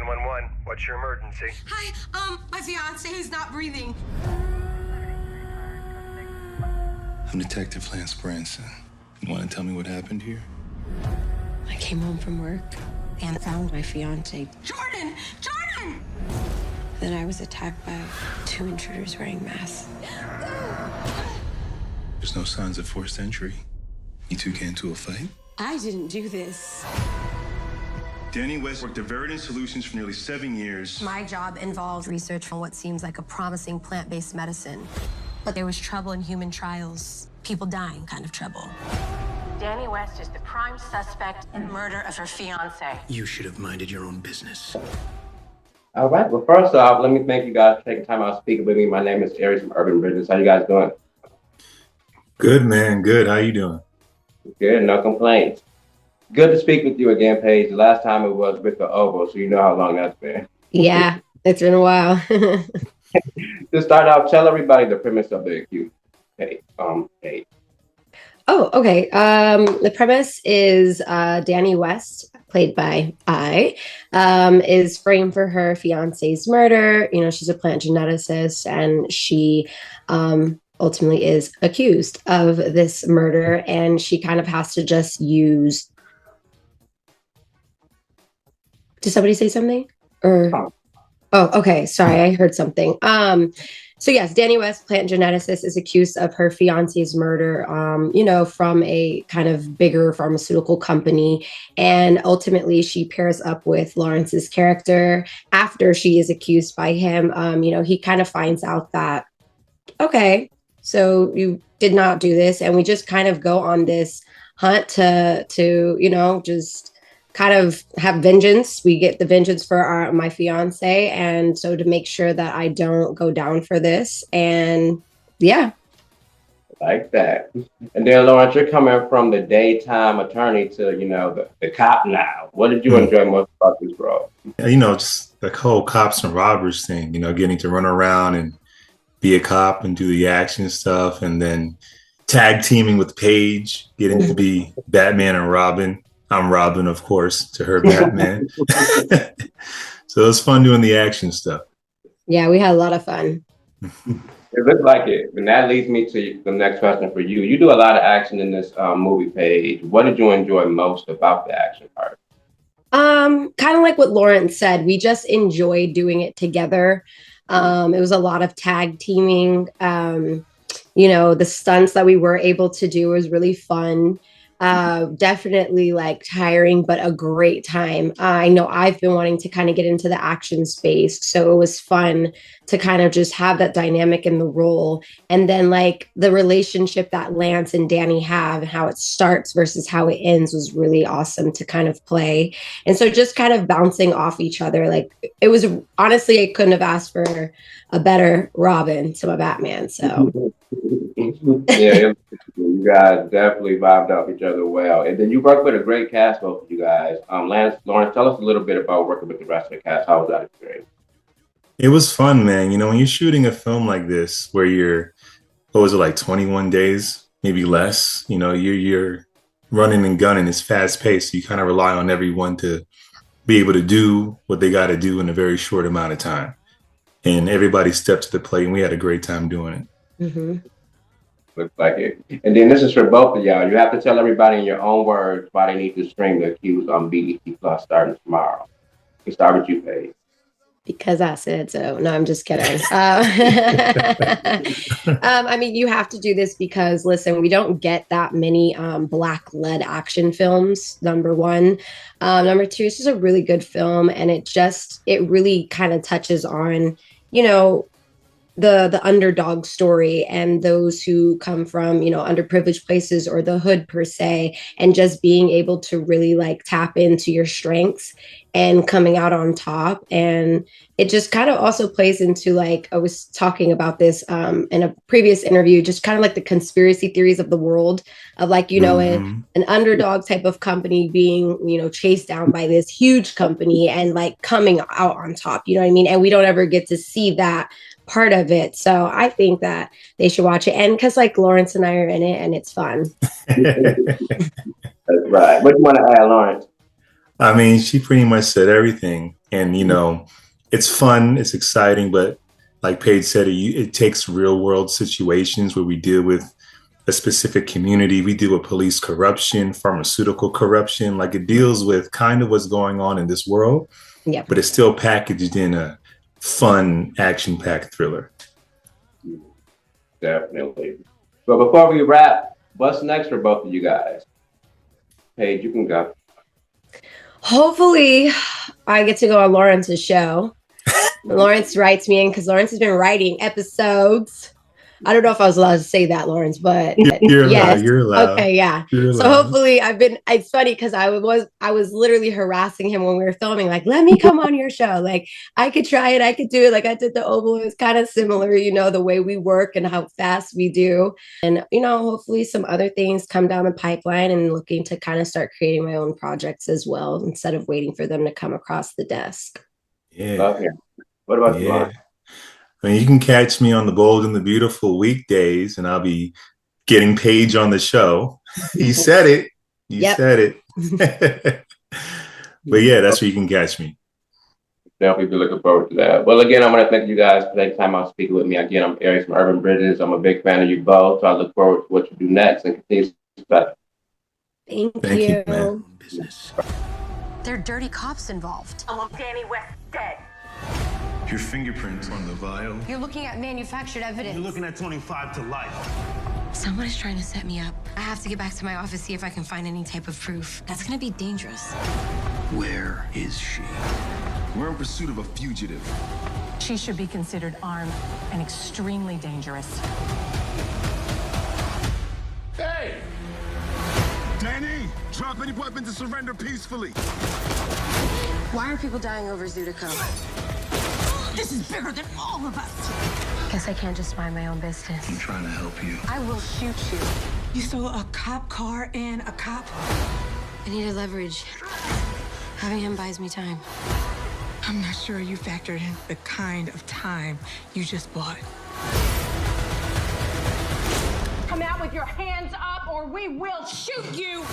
911. What's your emergency? Hi, my fiance, he's not breathing. I'm Detective Lance Branson. You want to tell me what happened here? I came home from work and found my fiance. Jordan! Jordan! Then I was attacked by two intruders wearing masks. There's no signs of forced entry. You two get into a fight? I didn't do this. Danny West worked at Veridian Solutions for nearly 7 years. My job involved research on what seems like a promising plant-based medicine. But there was trouble in human trials. People dying kind of trouble. Danny West is the prime suspect in murder of her fiance. You should have minded your own business. All right. Well, first off, let me thank you guys for taking time out speaking with me. My name is Aries from Urban Business. How you guys doing? Good, man. Good. How you doing? Good. No complaints. Good to speak with you again, Paige. The last time it was with the Oval, so you know how long that's been. Yeah, it's been a while. To start off, tell everybody the premise of the accused. Paige. Oh, okay. The premise is Danny West, played by is framed for her fiance's murder. You know, she's a plant geneticist, and she ultimately is accused of this murder, and she kind of has to just use. Did somebody say something? Or oh, okay. Sorry, I heard something. So yes, Danny West, plant geneticist, is accused of her fiance's murder, you know, from a kind of bigger pharmaceutical company. And ultimately she pairs up with Lawrence's character after she is accused by him. You know, he kind of finds out that, okay, so you did not do this. And we just kind of go on this hunt to, you know, just kind of have vengeance. We get the vengeance for my fiance, and so to make sure that I don't go down for this. And yeah, Like that. And then, Lawrence, you're coming from the daytime attorney to, you know, the cop now. What did you enjoy most about this role? You know, just the whole cops and robbers thing, you know, getting to run around and be a cop and do the action stuff, and then tag teaming with Paige, getting to be Batman and Robin. I'm Robin, of course, to her Batman. So it was fun doing the action stuff. Yeah, we had a lot of fun. It looks like it. And that leads me to the next question for you. You do a lot of action in this movie, Paige. What did you enjoy most about the action part? Kind of like what Lawrence said, we just enjoyed doing it together. It was a lot of tag teaming. You know, the stunts that we were able to do was really fun. Definitely like tiring, but a great time. I know I've been wanting to kind of get into the action space, so it was fun to kind of just have that dynamic in the role. And then like the relationship that Lance and Danny have and how it starts versus how it ends was really awesome to kind of play. And so just kind of bouncing off each other. Like it was, honestly, I couldn't have asked for a better Robin to my Batman. So Yeah, you guys definitely vibed off each other well. And then you worked with a great cast, both of you guys. Lawrence, tell us a little bit about working with the rest of the cast. How was that experience? It was fun, man. You know, when you're shooting a film like this, where you're, what was it, like 21 days, maybe less, you know, you're running and gunning. It's fast paced. So you kind of rely on everyone to be able to do what they got to do in a very short amount of time. And everybody stepped to the plate, and we had a great time doing it. mm-hmm. Looks like it. And then this is for both of y'all. You have to tell everybody in your own words why they need to stream The Accused on BET Plus starting tomorrow. We start with you, Paige. Because I said so. No, I'm just kidding. I mean, you have to do this because, listen, we don't get that many Black-led action films, number one. Number two, it's just a really good film, and it really kind of touches on, you know, the underdog story and those who come from, you know, underprivileged places or the hood per se, and just being able to really like tap into your strengths and coming out on top. And it just kind of also plays into, like, I was talking about this in a previous interview, just kind of like the conspiracy theories of the world of, like, you know, an underdog type of company being, you know, chased down by this huge company and like coming out on top, you know what I mean? And we don't ever get to see that part of it. So I think that they should watch it. And because like Lawrence and I are in it and it's fun. That's right. What do you want to add, Lawrence? I mean, she pretty much said everything. And, it's fun, it's exciting, but like Paige said, it takes real world situations where we deal with a specific community. We deal with police corruption, pharmaceutical corruption. Like it deals with kind of what's going on in this world, but it's still packaged in a fun, action-packed thriller. Definitely. But before we wrap, what's next for both of you guys? Paige, you can go. Hopefully, I get to go on Lawrence's show. Lawrence writes me in because Lawrence has been writing episodes. I don't know if I was allowed to say that, Lawrence, but you're yes. Allowed. You're allowed. Okay, yeah. So hopefully it's funny because I was literally harassing him when we were filming, like, let me come on your show. Like, I could try it, I could do it. Like I did the Oval. It was kind of similar, the way we work and how fast we do. And, hopefully some other things come down the pipeline, and looking to kind of start creating my own projects as well, instead of waiting for them to come across the desk. Yeah. Okay. What about you, Lawrence? I mean, you can catch me on the Bold and the Beautiful weekdays, and I'll be getting Paige on the show. You said it. You said it. But yeah, that's where you can catch me. Definitely be looking forward to that. Well, again, I want to thank you guys for taking time out speaking with me. Again, I'm Aries from Urban Bridges. I'm a big fan of you both, so I look forward to what you do next and continue success. Thank you. Man. There are dirty cops involved. I want Danny West dead. Your fingerprints on the vial. You're looking at manufactured evidence. You're looking at 25 to life. Someone is trying to set me up. I have to get back to my office, see if I can find any type of proof. That's gonna be dangerous. Where is she? We're in pursuit of a fugitive. She should be considered armed and extremely dangerous. Hey! Danny, drop any weapons and surrender peacefully. Why are people dying over Zudico? This is bigger than all of us. Guess I can't just mind my own business. I'm trying to help you. I will shoot you. You stole a cop car and a cop? I needed leverage. Having him buys me time. I'm not sure you factored in the kind of time you just bought. Come out with your hands up or we will shoot you.